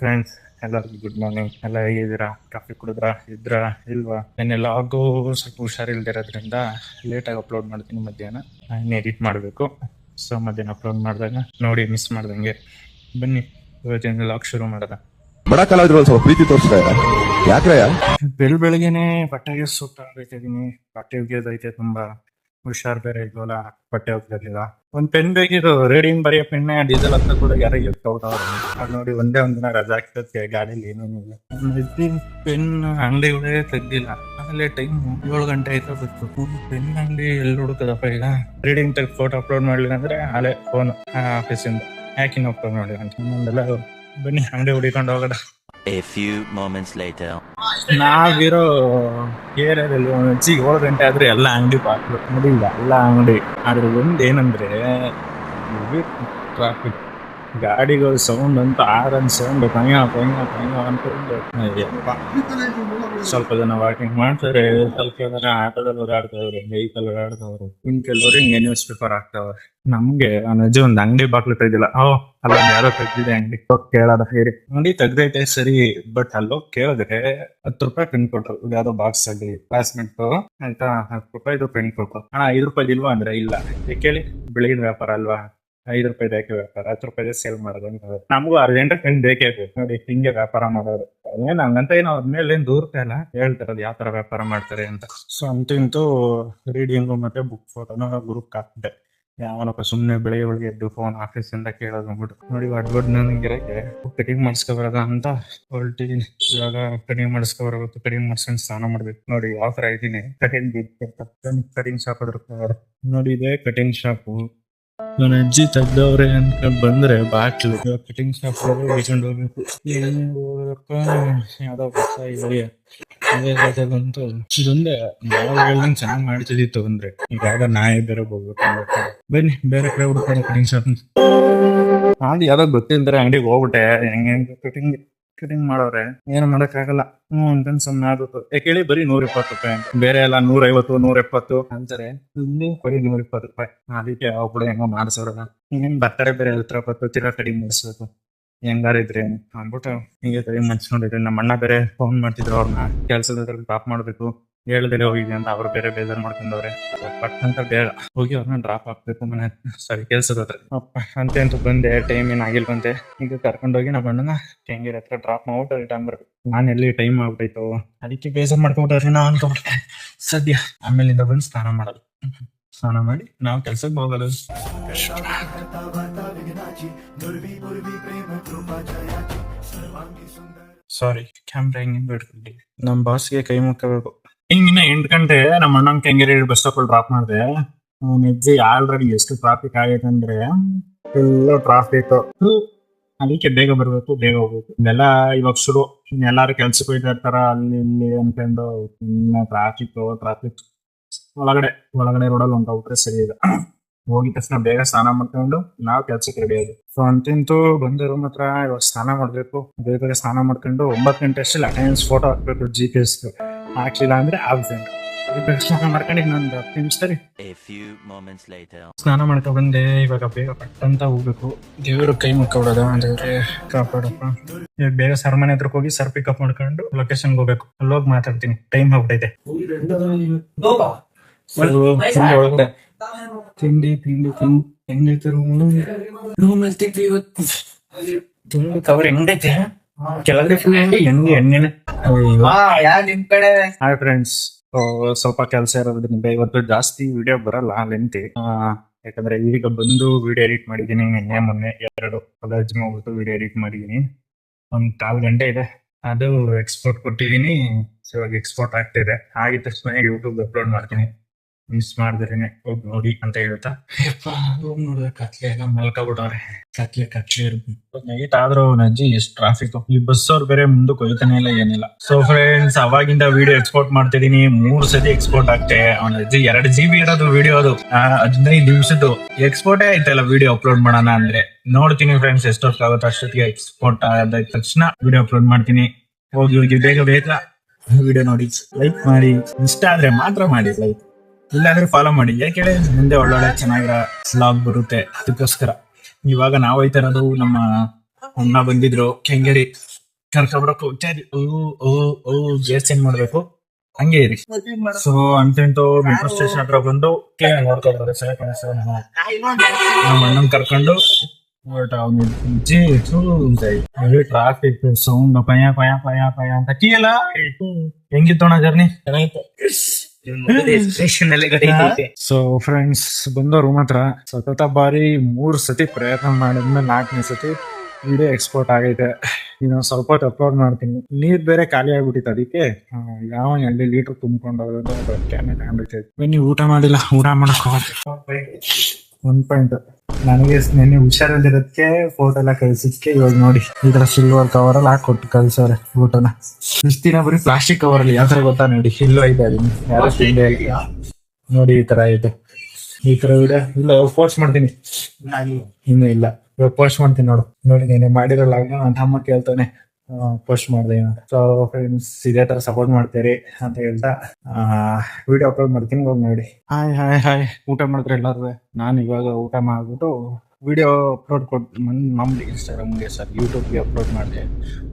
Friends, ಎಲ್ಲರಿಗೂ good morning. ಎಲ್ಲ ಹೇಗಿದ್ದೀರಾ? ಕಾಫಿ ಕುಡಿದ್ರಾ? ಇದ್ರಾ ಇಲ್ವಾ? ನೆನ್ನೆ ಲಾಗು ಸ್ವಲ್ಪ ಹುಷಾರಿಲ್ದಿರೋದ್ರಿಂದ ಲೇಟಾಗಿ ಅಪ್ಲೋಡ್ ಮಾಡ್ತೀನಿ. ಮಧ್ಯಾಹ್ನ ಇನ್ನು ಎಡಿಟ್ ಮಾಡಬೇಕು. ಸೊ ಮಧ್ಯಾಹ್ನ ಅಪ್ಲೋಡ್ ಮಾಡಿದಾಗ ನೋಡಿ ಮಿಸ್ ಮಾಡ್ದಂಗೆ ಬನ್ನಿ ಇವತ್ತಿನ ಲಾಗ್ ಶುರು ಮಾಡೋದ. ಬಡ ಕಲಾವಿದ್ರು ಸ್ವಲ್ಪ ಪ್ರೀತಿ ತೋರಿಸ್ತಾ ಯಾಕ್ರಯ್ಯ? ಬೆಳಗ್ಗೆನೆ ಬಟ್ಟೆಗೆ ಸೂಟ್ ಆಗ್ಬೇಕಿದೀನಿ. ಬಟ್ಟೆ ಒಗೆಯೋದೈತೆ, ತುಂಬಾ ಹುಷಾರ್ ಬೇರೆ ಇಲ್ವಲ್ಲ, ಬಟ್ಟೆ ಒಗ್ದಿಲ್ಲ. ಒಂದ್ ಪೆನ್ ಬೇಕಿತ್ತು, ರೀಡಿಂಗ್ ಬರೆಯೋ ಪೆನ್ನೆ ಡೀಸೆಲ್ ಅಂತ ಕೂಡ ಯಾರೋ ಎತ್ತವ್ರು. ಅದು ನೋಡಿ ಒಂದೇ ಒಂದಿನ ರಜಾ ಆಗ್ತದೆ, ಗಾಡಿಲಿ ಏನೇನಿಲ್ಲ. ಪೆನ್ ಅಂಗಡಿಗಳೇ ತೆಗ್ದಿಲ್ಲ. ಆಮೇಲೆ ಟೈಮ್ 7 ಗಂಟೆ ಆಯ್ತಾ ಬರ್ತು. ಪೆನ್ ಅಂಗಡಿ ಎಲ್ಲಿ ಹುಡುಕದಪ್ಪ ಈಗ? ರೀಡಿಂಗ್ ತೆಗ್ದು ಫೋಟೋ ಅಪ್ಲೋಡ್ ಮಾಡ್ಲಿಲ್ಲ ಅಂದ್ರೆ ಅಲ್ಲೇ ಫೋನ್ ಆಫೀಸಿಂದ ಯಾಕಿನ್ನ ಅಪ್ಲೋಡ್ ಮಾಡಿ ಅಂತ ನಮ್ದೆಲ್ಲ. ಬನ್ನಿ ಅಂಗಡಿ ಹುಡಿಕೊಂಡು ಹೋಗೋದ. A few moments later. ನಾವಿರೋ ಏರಿಯಾದಲ್ಲಿ 7 ಗಂಟೆ ಆದ್ರೆ ಎಲ್ಲ ಅಂಗಡಿ ಬಾಕ್ಲು ನೋಡಿ, ಎಲ್ಲ ಅಂಗಡಿ. ಆದ್ರೆ ಒಂದ್ ಏನಂದ್ರೆ ಟ್ರಾಫಿಕ್, ಗಾಡಿಗಳ ಸೌಂಡ್ ಅಂತ, ಆರನ್ ಸೌಂಡ್ ಪಂಗ ಅಂತ. ಸ್ವಲ್ಪ ಜನ ವಾಕಿಂಗ್ ಮಾಡ್ತಾರೆ, ಸ್ವಲ್ಪ ಜನ ಆಟೋದಲ್ಲಿ ಓಡಾಡ್ತಾವ್ರೆ, ವೆಹಿಕಲ್ ಓಡಾಡ್ತಾವ್ರೆ, ಇನ್ ಕೆಲವರು ಹಿಂಗೆ ನ್ಯೂಸ್ ಪೇಪರ್ ಹಾಕ್ತಾವ್ರೆ. ನಮ್ಗೆ ಅಜ್ಜಿ ಒಂದ್ ಅಂಗಡಿ ಬಾಕ್ಲು ತೆಗ್ದಿಲ್ಲ. ಅಲ್ಲ ಯಾರೋ ತೆಗ್ದಿದೆ ಅಂಗಡಿ. ಕೇಳೋದ ಹೇಳಿ ಅಂಗಡಿ ತೆಗ್ದೈತೆ ಸರಿ, ಬಟ್ ಅಲ್ಲೋಗಿ ಕೇಳಿದ್ರೆ 10 ರೂಪಾಯಿ ಪೆನ್ ಕೊಟ್ರು. ಯಾವ್ದೋ ಬಾಕ್ಸ್ ಅಲ್ಲಿ ಕ್ಲಾಸ್ಮೇಟ್ ಆಯ್ತಾ, 10 ರೂಪಾಯಿದು ಪೆನ್ ಕೊಟ್ರು. 5 ರೂಪಾಯಿ ಇಲ್ವಾ ಅಂದ್ರೆ ಇಲ್ಲ. ಕೇಳಿ, ಬೆಳಗಿನ ವ್ಯಾಪಾರ ಅಲ್ವಾ, 5 ರೂಪಾಯಿ ಬೇಕೇ ವ್ಯಾಪಾರ, 10 ರೂಪಾಯಿ ಸೇಲ್ ಮಾಡೋದು ಅಂತ. ನಮಗೂ ಅರ್ಜೆಂಟ್ ಪೆನ್ ಬೇಕೇ ಬೇಕು ನೋಡಿ, ಹಿಂಗೆ ವ್ಯಾಪಾರ ಮಾಡೋದು. ಏನ್ ಹಂಗಂತ ಏನೋ ಅವ್ರ ಮೇಲೆ ಏನ್ ದೂರ್ತಾ ಇಲ್ಲ, ಹೇಳ್ತಾರದು ಯಾವ ತರ ವ್ಯಾಪಾರ ಮಾಡ್ತಾರೆ ಅಂತ. ಸೊ ಅಂತೂ ರೀಡಿಂಗು ಮತ್ತೆ ಬುಕ್ ಫೋಟೋನ ಗ್ರೂಪ್ ಹಾಕ್ಬಿಟ್ಟೆ. ಯಾವನಪ್ಪ ಸುಮ್ನೆ ಬೆಳಿಗ್ಗೆ ಎದ್ದು ಫೋನ್ ಆಫೀಸ್ ಇಂದ ಕೇಳೋದು ಅಂದ್ಬಿಟ್ಟು ನೋಡಿ, ದೊಡ್ಡ ನನಗಿರಕ್ಕೆ ಕಟಿಂಗ್ ಮಾಡಿಸ್ಕೊಬರೋದ ಅಂತ ಹೊರಟಿದೀನಿ. ಇವಾಗ ಕಟಿಂಗ್ ಮಾಡಿಸ್ಕೊಬರೋದು, ಕಟಿಂಗ್ ಮಾಡಿಸ್ಕೊಂಡು ಸ್ನಾನ ಮಾಡ್ಬೇಕು. ನೋಡಿ ಯಾವ ತರ ಇದ್ದೀನಿ. ಕಟಿಂಗ್ ಶಾಪ್ ಅದ್ರ ನೋಡಿ, ಇದೆ ಕಟಿಂಗ್ ಶಾಪು. ನನ್ನ ಅಜ್ಜಿ ತೆಗ್ದವ್ರೆ ಅಂತ ಬಂದ್ರೆ ಬಾಕ್ಲು ಕಟಿಂಗ್ ಶಾಪ್ ಹೋಗ್ಕೊಂಡು ಹೋಗ್ಬೇಕು. ಯಾವ್ದೋ ಹೊಸ ಇದೆಯಾ ಅದೇ ಬಂತು. ಇದೊಂದೇ ನಾವು ಹೇಳ್ದಂಗೆ ಚೆನ್ನಾಗಿ ಮಾಡ್ತಿದ್ದಿತ್ತು ಅಂದ್ರೆ ಈಗ ನಾಯಿ ಬೇರೆ ಹೋಗ್ಬೇಕು. ಬನ್ನಿ ಬೇರೆ ಕಡೆ ಹುಡ್ಕೊಂಡು ಕಟಿಂಗ್ ಶಾಪ್. ಅದು ಯಾವ್ದೋ ಗೊತ್ತಿಲ್ದರೆ ಅಂಗಡಿಗೆ ಹೋಗ್ಬಿಟ್ಟೆ. ಹೆಂಗೆ ಕಟಿಂಗ್ ಮಾಡೋರೆ ಏನು ಮಾಡಕ್ಕಾಗಲ್ಲ. ಅಂತಂದ್ ಸುಮ್ಮನೆ ಆಗುತ್ತೆ. ಕೇಳಿ ಬರೀ 120 ರೂಪಾಯಿ, ಬೇರೆ ಎಲ್ಲ 150 170 ಅಂತಾರೆ. ಇಲ್ಲಿ ಬರೀ 120 ರೂಪಾಯಿ. ಅದಕ್ಕೆ ಅವ್ರು ಹೆಂಗೋ ಮಾಡ್ಸೋರ. ಹಿಂಗ್ ಬರ್ತಾರೆ ಬೇರೆ 10 ತಿರ ಕಡಿಮೆ ಮಾಡಿಸ್ಬೇಕು. ಹೆಂಗಾರಿದ್ರಿ ಅಂದ್ಬಿಟ್ಟು ಹಿಂಗೆ ಕಡಿಮೆ ಮಾಡಿಸ್ಕೊಂಡಿದ್ರಿ. ನಮ್ಮ ಅಣ್ಣ ಬೇರೆ ಫೋನ್ ಮಾಡ್ತಿದ್ರು, ಅವ್ರನ್ನ ಕೆಲ್ಸದಲ್ಲಿ ಡ್ರಾಪ್ ಮಾಡ್ಬೇಕು, ಹೇಳ್ದೇಲೆ ಹೋಗಿದೆ ಅಂತ. ಅವ್ರು ಬೇರೆ ಬೇಜಾರ್ ಮಾಡ್ಕೊಂಡವ್ರೆ. ಬಟ್ ಅಂತ ಬೇಗ ಹೋಗಿ ಅವ್ರನ್ನ ಡ್ರಾಪ್ ಹಾಕ್ಬೇಕು ಮನೆ, ಸರಿ ಕೆಲ್ಸದ ಹತ್ರ. ಅಂತ ಬಂದೆ, ಟೈಮ್ ಏನಾಗಿಲ್ವಂತೆ. ಈಗ ಕರ್ಕೊಂಡೋಗಿ ನಮ್ಮ ಅಣ್ಣನ ಕೆಂಗೇರಿ ಹತ್ರ ಡ್ರಾಪ್ ಮಾಡ್ಬಿಟ್ಟು ರಿಟರ್ನ್ ಬರ್ಬೇಕು. ನಾನು ಎಲ್ಲಿ ಟೈಮ್ ಆಗ್ಬಿಟ್ಟೈತು, ಅದಕ್ಕೆ ಬೇಜಾರ್ ಮಾಡ್ಕೊಂಡ್ರಿ ನಾ ಅನ್ಕೊಂಡ್ಬಿಟ್ಟೆ ಸದ್ಯ. ಆಮೇಲಿಂದ ಬಂದು ಸ್ನಾನ ಮಾಡೋದು, ಸ್ನಾನ ಮಾಡಿ ನಾವು ಕೆಲ್ಸಕ್ಕೆ ಹೋಗೋದು. ಸಾರಿ, ಕ್ಯಾಮ್ರಾ ಹೆಂಗ್ ಬಿಡ್ಕೊಂಡಿ. ನಮ್ ಬಾಸ್ಗೆ ಕೈ ಮುಕ್ಕಬೇಕು. ಹಿಂಗಿನ 8 ಗಂಟೆ ನಮ್ಮ ಅಣ್ಣನ ಕೆಂಗೇರಿ ಬಸ್ ಸ್ಟಾಪ್ ಅಲ್ಲಿ ಡ್ರಾಪ್ ಮಾಡಿದೆ. ನೆಜ್ಜಿ ಆಲ್ರೆಡಿ ಎಷ್ಟು ಟ್ರಾಫಿಕ್ ಆಗೈತೆ ಅಂದ್ರೆ ಫುಲ್ ಟ್ರಾಫಿಕ್. ಅದಕ್ಕೆ ಬೇಗ ಬರ್ಬೇಕು, ಬೇಗ ಹೋಗ್ಬೇಕು. ಇದೆಲ್ಲ ಇವಾಗ ಶುರು. ಎಲ್ಲಾರು ಕೆಲ್ಸಕ್ಕೆ ಹೋಯ್ತಾ ಇರ್ತಾರ ಅಲ್ಲಿ ಇಲ್ಲಿ ಅನ್ಕೊಂಡು ಟ್ರಾಫಿಕ್ ಒಳಗಡೆ ರೋಡಲ್ಲಿ ಹೊಂಟೋಗ್ಬಿಟ್ರೆ ಸರಿ ಇದೆ. ಹೋಗಿದ ತಕ್ಷಣ ಬೇಗ ಸ್ನಾನ ಮಾಡ್ಕೊಂಡು ನಾವು ಕೆಲ್ಸಕ್ಕೆ ರೆಡಿ ಆಗಿ. ಸೊ ಅಂತೂ ಬಂದಿರೋ ಮಾತ್ರ ಇವಾಗ ಸ್ನಾನ ಮಾಡ್ಬೇಕು. ಬೇಗ ಸ್ನಾನ ಮಾಡ್ಕೊಂಡು 9 ಗಂಟೆ ಅಷ್ಟೇ ಅಟೆಂಡೆನ್ಸ್ ಫೋಟೋ ಹಾಕ್ಬೇಕು. GPS ಹಾಕ್ಲಿಲ್ಲ ಅಂದ್ರೆ ಆಬ್ಸೆಂಟ್. ಸ್ನಾನ ಮಾಡ್ಕೊಂಡು ಇನ್ನೊಂದು 10 ನಿಮಿಷ ಸ್ನಾನ ಮಾಡ್ಕೊ ಬಂದೆ. ಇವಾಗ ಬೇಗ ಪಟ್ಟಂತ ಹೋಗ್ಬೇಕು. ದೇವ್ರ ಕೈ ಮುಕ್ಕೊಡೋದ, ದೇವ್ರೆ ಕಾಪಾಡಪ್ಪ. ಇವಾಗ ಬೇಗ ಸರ್ ಮನೆ ಹತ್ರಕ್ಕೆ ಹೋಗಿ ಸರ್ ಪಿಕಪ್ ಮಾಡ್ಕೊಂಡು ಲೊಕೇಶನ್ಗೆ ಹೋಗ್ಬೇಕು. ಅಲ್ಲೋಗಿ ಮಾತಾಡ್ತೀನಿ, ಟೈಮ್ ಆಗ್ಬಿಟ್ಟೈತೆ. ಒಳಗಡೆ ತಿಂಡಿ ಹೆಂಗೈತೆ ಕವರ್ ಹೆಂಗೈತೆ ಕೆಳಗಡೆ ಫುಲ್ ಎಣ್ಣೆನೆ. ಹಾಯ್ ಫ್ರೆಂಡ್ಸ್, ಸ್ವಲ್ಪ ಕೆಲಸ ಇರೋದ್ರಿಂದ ಇವತ್ತು ಜಾಸ್ತಿ ವಿಡಿಯೋ ಬರಲ್ಲ, ಲೆಂತಿ. ಯಾಕಂದ್ರೆ ಈಗ ಬಂದು ವಿಡಿಯೋ ಎಡಿಟ್ ಮಾಡಿದೀನಿ. ಮೊನ್ನೆ 2 ಕಾಲೇಜ್ ಹೋಗ್ಬಿಟ್ಟು ವಿಡಿಯೋ ಎಡಿಟ್ ಮಾಡಿದೀನಿ. 1/4 ಗಂಟೆ ಇದೆ. ಅದು ಎಕ್ಸ್ಪೋರ್ಟ್ ಕೊಟ್ಟಿದೀನಿ. ಇವಾಗ ಎಕ್ಸ್ಪೋರ್ಟ್ ಆಗ್ತಿದೆ. ಆಗಿದ ತಕ್ಷಣ ಯೂಟ್ಯೂಬ್ ಅಪ್ಲೋಡ್ ಮಾಡ್ತೀನಿ. ಮಿಸ್ ಮಾಡಿದ್ರೇನೆ ಹೋಗಿ ನೋಡಿ ಅಂತ ಹೇಳ್ತಾ ಹೋಗಿ ನೋಡಿದ್ರೆ ಕತ್ಲೆ ಎಲ್ಲ ಮಲ್ಕೊಬಿಟ್ಟವ್ರೆ. ಕತ್ಲೆ ನೈಟ್ ಆದ್ರೂ ನಜ್ಜಿ ಎಷ್ಟು ಟ್ರಾಫಿಕ್. ಈ ಬಸ್ ಅವ್ರು ಬೇರೆ ಮುಂದಕ್ಕೆ ಹೋಯ್ತಾನೆ ಇಲ್ಲ, ಏನಿಲ್ಲ. ಸೊ ಫ್ರೆಂಡ್ಸ್, ಅವಾಗಿಂದ ವಿಡಿಯೋ ಎಕ್ಸ್ಪೋರ್ಟ್ ಮಾಡ್ತಿದೀನಿ. 3 ಸತಿ ಎಕ್ಸ್ಪೋರ್ಟ್ ಆಗ್ತೆ. ಅವನಜ್ಜಿ 2 GB ಇರೋದು ವಿಡಿಯೋ, ಅದು 15 ನಿಮಿಷದ್ದು ಎಕ್ಸ್ಪೋರ್ಟೇ ಆಯ್ತಲ್ಲ. ವಿಡಿಯೋ ಅಪ್ಲೋಡ್ ಮಾಡೋಣ ಅಂದ್ರೆ ನೋಡ್ತೀನಿ ಫ್ರೆಂಡ್ಸ್, ಎಷ್ಟೊತ್ತಾಗುತ್ತೆ ಅಷ್ಟೊತ್ತಿಗೆ ಎಕ್ಸ್ಪೋರ್ಟ್ ಆದ ತಕ್ಷಣ ವಿಡಿಯೋ ಅಪ್ಲೋಡ್ ಮಾಡ್ತೀನಿ. ಹೋಗಿ ಬೇಗ ವಿಡಿಯೋ ನೋಡಿ, ಲೈಕ್ ಮಾಡಿ. ಇಷ್ಟ ಆದ್ರೆ ಮಾತ್ರ ಮಾಡಿ ಲೈಕ್, ಇಲ್ಲಾಂದ್ರೆ ಫಾಲೋ ಮಾಡಿ. ಯಾಕೆ ಮುಂದೆ ಒಳ್ಳೊಳ್ಳೆ ಚೆನ್ನಾಗಿರೋ ವ್ಲಾಗ್ ಬರುತ್ತೆ. ಅದಕ್ಕೋಸ್ಕರ ಇವಾಗ ನಾವು ಹೋಯ್ತಾ ಇರೋದು ನಮ್ಮ ಅಣ್ಣ ಬಂದಿದ್ರು ಕೆಂಗೇರಿ ಕರ್ಕೊಬರಕ್ ಹೋಗ್ತಾ ಇದ್ವಿ. ಗೇರ್ ಚೇಂಜ್ ಮಾಡ್ಬೇಕು, ಹಂಗೆ ಇರಿ. ಸೊ ಅಂತೂ ಮೆಟ್ರೋ ಸ್ಟೇಷನ್ ಹತ್ರ ಬಂದು ಕ್ಲೀನ್ ನೋಡ್ಕೊಂಡ್ರೆ ನಮ್ಮ ಅಣ್ಣನ್ ಕರ್ಕೊಂಡು ಟ್ರಾಫಿಕ್ ಸೌಂಡ್ ಪಯ ಪಯ ಪಯ ಪಯ ಅಂತ ಟೀ ಎಲ್ಲ ಹೆಂಗಿತ್ತೋಣ ಜರ್ನಿ? ಸೊ ಫ್ರೆಂಡ್ಸ್ ಬಂದೋ ರೂಮ್ ಹತ್ರ ಸತತ ಬಾರಿ 3 ಸತಿ ಪ್ರಯತ್ನ ಮಾಡಿದ್ಮೇಲೆ 4ನೇ ಸತಿ ವಿಡಿಯೋ ಎಕ್ಸ್ಪೋರ್ಟ್ ಆಗೈತೆ. ಇನ್ನು ಸ್ವಲ್ಪ ಹೊತ್ತು ಅಪ್ಲೋಡ್ ಮಾಡ್ತೀನಿ. ನೀರ್ ಬೇರೆ ಖಾಲಿ ಆಗ್ಬಿಟ್ಟಿತ್ತು, ಅದಕ್ಕೆ ಯಾವ 2 ಲೀಟರ್ ತುಂಬ್ಕೊಂಡು ಹೋಗೋದು ನೀವು ಊಟ ಮಾಡಿಲ್ಲ, ಊಟ ಮಾಡಕ್ 1 ಪಾಯಿಂಟ್. ನನಗೆ ನೆನ್ನೆ ಹುಷಾರಲ್ಲಿರೋದಕ್ಕೆ ಫೋಟೋ ಎಲ್ಲ ಕಳ್ಸಿದ್ಕೆ ಇವಾಗ ನೋಡಿ ಈ ತರ ಸಿಲ್ವರ್ ಕವರ್ ಅಲ್ಲಿ ಹಾಕೊಟ್ಟು ಕಳ್ಸವ್ರೆ ಊಟನ. ಇಷ್ಟ ದಿನ ಬರೀ ಪ್ಲಾಸ್ಟಿಕ್ ಕವರ್ ಅಲ್ಲಿ ಯಾವ ತರ ಗೊತ್ತಾ ನೋಡಿ, ಇಲ್ಲೂ ಐತೆ ಅದನ್ನ ಯಾರು ತಿಂದೆ ಇಲ್ಲ ನೋಡಿ, ಈ ತರ ಐತೆ. ಈ ತರ ವಿಡಿಯೋ ಇಲ್ಲ ಪೋಸ್ಟ್ ಮಾಡ್ತೀನಿ, ಇನ್ನು ಇಲ್ಲ ಇವಾಗ ಪೋಸ್ಟ್ ಮಾಡ್ತೀನಿ ನೋಡಿ ನೀನೆ ಮಾಡಿರೋ ಲಾಗ್ ನನ್ನ ತಮ್ಮ ಕೇಳ್ತಾನೆ ಪೋಸ್ಟ್ ಮಾಡ್ದೆ. ಸೊ ಫ್ರೆಂಡ್ಸ್ ಇದೇ ತರ ಸಪೋರ್ಟ್ ಮಾಡ್ತೀರಿ ಅಂತ ಹೇಳ್ತಾ ವಿಡಿಯೋ ಅಪ್ಲೋಡ್ ಮಾಡ್ತೀನಿ, ಹೋಗಿ ನೋಡಿ. ಹಾಯ್ ಊಟ ಮಾಡಿದ್ರೆ ಎಲ್ಲಾರು. ನಾನು ಇವಾಗ ಊಟ ಮಾಡ್ಬಿಟ್ಟು ವಿಡಿಯೋ ಅಪ್ಲೋಡ್ ಮಾಮೂಲಿ ಇನ್ಸ್ಟಾಗ್ರಾಮ್ಗೆ ಯೂಟ್ಯೂಬ್ಗೆ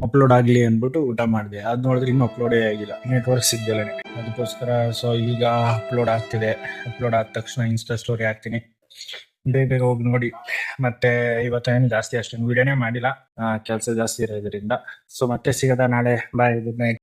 ಅಪ್ಲೋಡ್ ಆಗ್ಲಿ ಅಂದ್ಬಿಟ್ಟು ಊಟ ಮಾಡಿದೆ. ಅದ್ ನೋಡಿದ್ರೆ ಇನ್ನೂ ಅಪ್ಲೋಡೇ ಆಗಿಲ್ಲ, ನೆಟ್ವರ್ಕ್ ಸಿಗ್ದಿಲ್ಲ ಅದಕ್ಕೋಸ್ಕರ. ಸೊ ಈಗ ಅಪ್ಲೋಡ್ ಆಗ್ತಿದೆ, ಅಪ್ಲೋಡ್ ಆದ ತಕ್ಷಣ ಇನ್ಸ್ಟಾ ಸ್ಟೋರಿ ಹಾಕ್ತೀನಿ, ಬೇಗ ಹೋಗಿ ನೋಡಿ. ಮತ್ತೆ ಇವತ್ತೇನು ಜಾಸ್ತಿ ಅಷ್ಟೊಂದು ವಿಡಿಯೋನೇ ಮಾಡಿಲ್ಲ, ಕೆಲಸ ಜಾಸ್ತಿ ಇರೋದ್ರಿಂದ. ಸೊ ಮತ್ತೆ ಸಿಗದ ನಾಳೆ. ಬಾಯ್, ಗುಡ್ ನೈಟ್.